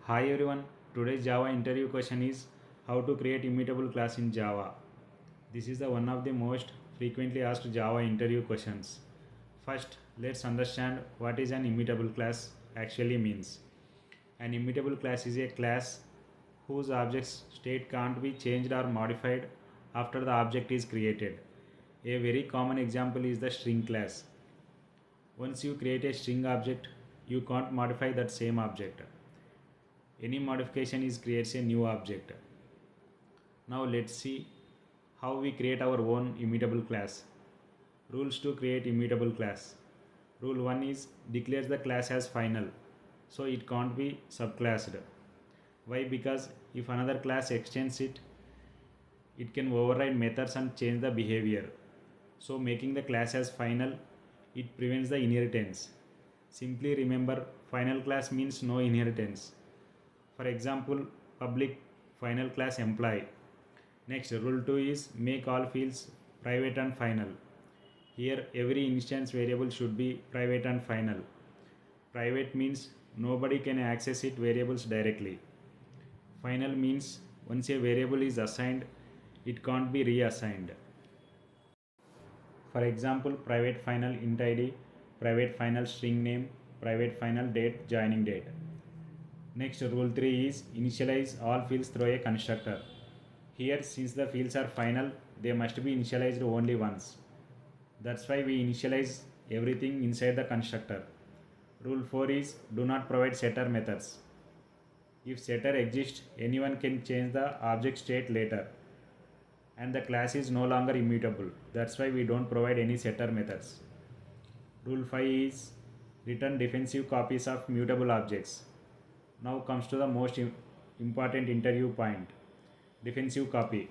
Hi everyone, today's Java interview question is how to create immutable class in Java. This is the one of the most frequently asked Java interview questions. First, let's understand what is an immutable class actually means. An immutable class is a class whose object's state can't be changed or modified after the object is created. A very common example is the string class. Once you create a string object, you can't modify that same object. Any modification is creates a new object. Now let's see how we create our own immutable class. Rules to create immutable class. Rule 1 is declares the class as final, so it can't be subclassed. Why? Because if another class extends it, it can override methods and change the behavior. So making the class as final, it prevents the inheritance. Simply remember, final class means no inheritance. For example, public final class employee. Next, rule 2 is make all fields private and final. Here, every instance variable should be private and final. Private means nobody can access it variables directly. Final means once a variable is assigned, it can't be reassigned. For example, private final int id, private final string name, private final date, joining date. Next, rule 3 is initialize all fields through a constructor. Here, since the fields are final, they must be initialized only once. That's why we initialize everything inside the constructor. Rule 4 is do not provide setter methods. If setter exists, anyone can change the object state later. And the class is no longer immutable. That's why we don't provide any setter methods. Rule 5 is return defensive copies of mutable objects. Now comes to the most important interview point. Defensive copy.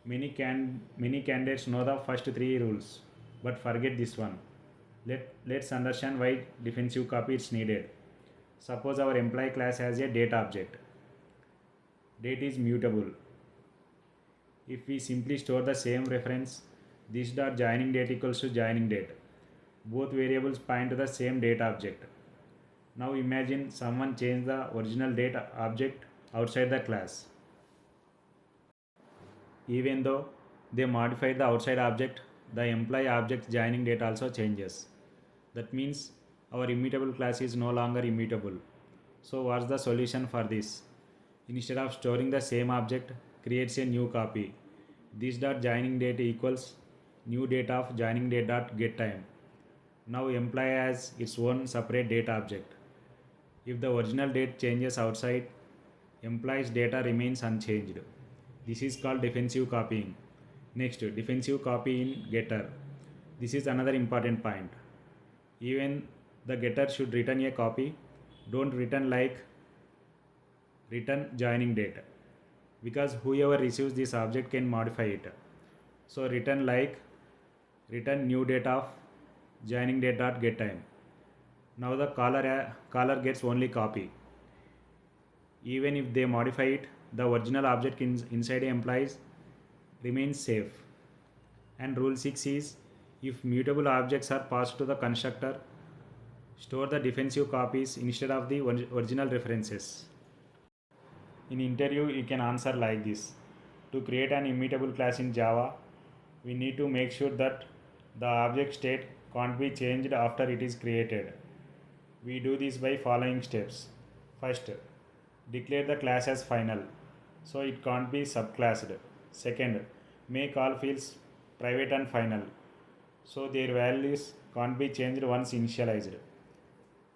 Many candidates know the first three rules, but forget this one. Let's understand why defensive copy is needed. Suppose our employee class has a date object. Date is mutable. If we simply store the same reference, this dot joining date equals to joining date. Both variables point to the same date object. Now imagine someone changed the original date object outside the class. Even though they modified the outside object, the employee object's joining date also changes. That means our immutable class is no longer immutable. So what's the solution for this? Instead of storing the same object, creates a new copy. This dot joining date equals new date of joining date dot get time. Now employee has its own separate date object. If the original date changes outside, employee's data remains unchanged. This is called defensive copying. Next, defensive copy in getter. This is another important point. Even the getter should return a copy. Don't return like return joining date, because whoever receives this object can modify it. So return like return new date of joining date dot get time. Now the caller gets only copy. Even if they modify it, the original object inside employees remains safe. And rule 6 is if mutable objects are passed to the constructor, store the defensive copies instead of the original references. In interview, you can answer like this. To create an immutable class in Java, we need to make sure that the object state can't be changed after it is created. We do this by following steps. First, declare the class as final, so it can't be subclassed. Second, make all fields private and final, so their values can't be changed once initialized.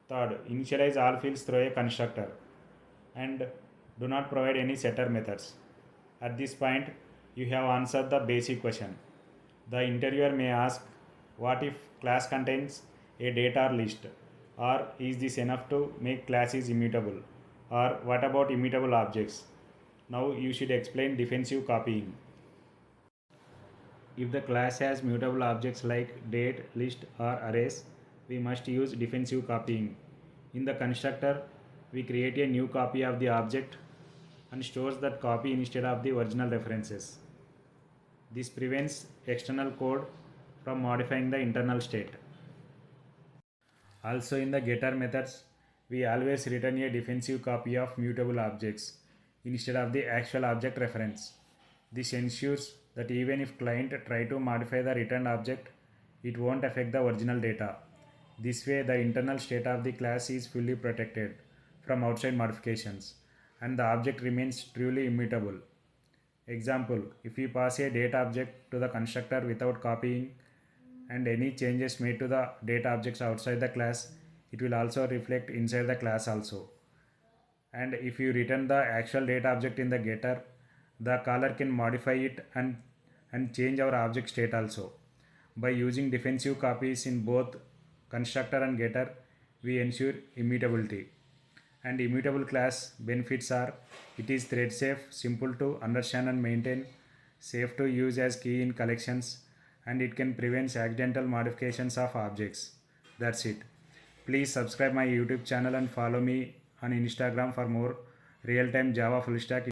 Third, initialize all fields through a constructor. And do not provide any setter methods. At this point, you have answered the basic question. The interviewer may ask, what if class contains a data list? Or is this enough to make class is immutable? Or what about immutable objects? Now you should explain defensive copying. If the class has mutable objects like date, list or arrays, we must use defensive copying. In the constructor, we create a new copy of the object and stores that copy instead of the original references. This prevents external code from modifying the internal state. Also in the getter methods, we always return a defensive copy of mutable objects instead of the actual object reference. This ensures that even if client try to modify the returned object, it won't affect the original data. This way, the internal state of the class is fully protected from outside modifications and the object remains truly immutable. Example, if we pass a data object to the constructor without copying and any changes made to the data objects outside the class, it will also reflect inside the class also. And if you return the actual data object in the getter, the caller can modify it and change our object state also. By using defensive copies in both constructor and getter, we ensure immutability. And immutable class benefits are it is thread safe, simple to understand and maintain, safe to use as key in collections, and it can prevent accidental modifications of objects. That's it. Please subscribe my YouTube channel and follow me on Instagram for more real-time Java full stack